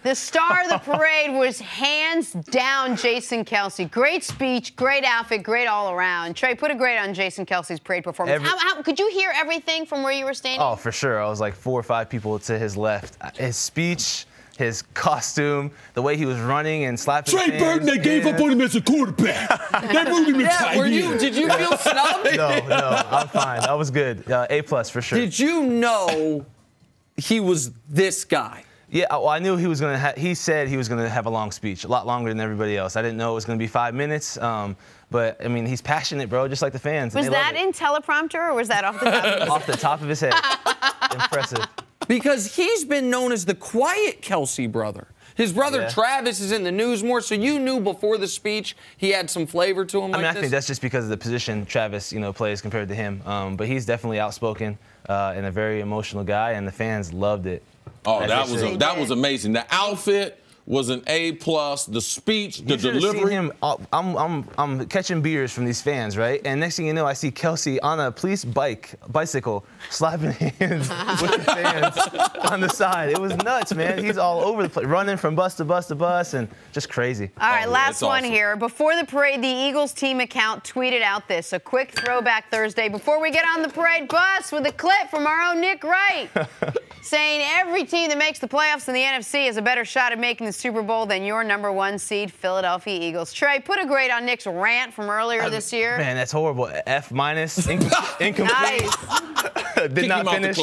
B: The star of the parade was hands down Jason Kelce. Great speech, great outfit, great all around. Trey, put a grade on Jason Kelce's parade performance. How could you hear everything from where you were standing?
F: Oh, for sure. I was like 4 or 5 people to his left. His speech, his costume, the way he was running and slapping.
C: Trey Burton, they gave up on him as a quarterback. They moved him inside.
A: Did you feel snubbed?
F: No, I'm fine. I was good. A+ for sure.
A: Did you know he was this guy?
F: Yeah, well, I knew he was going to he said he was going to have a long speech, a lot longer than everybody else. I didn't know it was going to be 5 minutes, but, I mean, he's passionate, bro, just like the fans.
B: Was that in teleprompter, or was that off the top of his head?
F: Off the top of his head. Impressive.
A: Because he's been known as the quiet Kelce brother. His brother Travis is in the news more, so you knew before the speech he had some flavor to him.
F: I think that's just because of the position Travis, plays compared to him. But he's definitely outspoken and a very emotional guy, and the fans loved it.
C: Oh, that was amazing. The outfit was an A+. The speech, the delivery.
F: Seen him, I'm catching beers from these fans, right? And next thing you know, I see Kelce on a police bicycle, slapping hands with the fans on the side. It was nuts, man. He's all over the place, running from bus to bus to bus, and just crazy.
B: All right, last one here. Before the parade, the Eagles team account tweeted out this, a quick throwback Thursday before we get on the parade bus with a clip from our own Nick Wright, saying every team that makes the playoffs in the NFC has a better shot at making the Super Bowl than your #1 seed Philadelphia Eagles. Trey, put a grade on Nick's rant from earlier this year.
F: Man, that's horrible. F-, incomplete.
B: Nice.
F: Did not finish.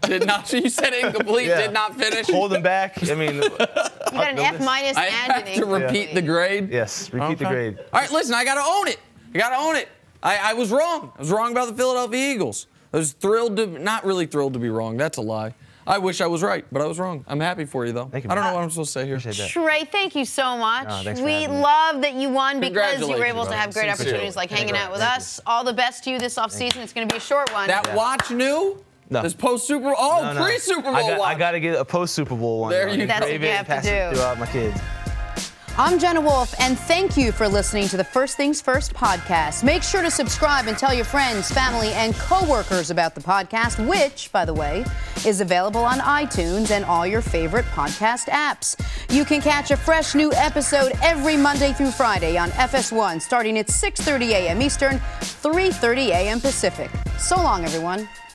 A: Did not. You said incomplete. Did not finish.
F: Hold him back. I mean,
B: you got an F-
A: I
B: and
A: have
B: an
A: to repeat the grade.
F: Yes, repeat the grade.
A: All right, listen. I got to own it. I was wrong. I was wrong about the Philadelphia Eagles. I was not really thrilled to be wrong. That's a lie. I wish I was right, but I was wrong. I'm happy for you, though.
F: Thank you.
A: I don't know what I'm supposed to say here.
B: Trey, thank you so much.
F: We
B: love that you won because you were able to have great
A: Sincerely.
B: opportunities like hanging out with us. All the best to you this offseason. It's going to be a short one.
A: That watch new?
F: No.
A: This post-Super Bowl? Oh,
F: No.
A: pre-Super Bowl watch.
F: I got to get a post-Super Bowl one.
A: There you go.
B: That's what you have to
F: pass it
B: do.
F: throughout my kids.
B: I'm Jenna Wolfe, and thank you for listening to the First Things First podcast. Make sure to subscribe and tell your friends, family, and coworkers about the podcast, which, by the way, is available on iTunes and all your favorite podcast apps. You can catch a fresh new episode every Monday through Friday on FS1, starting at 6:30 a.m. Eastern, 3:30 a.m. Pacific. So long, everyone.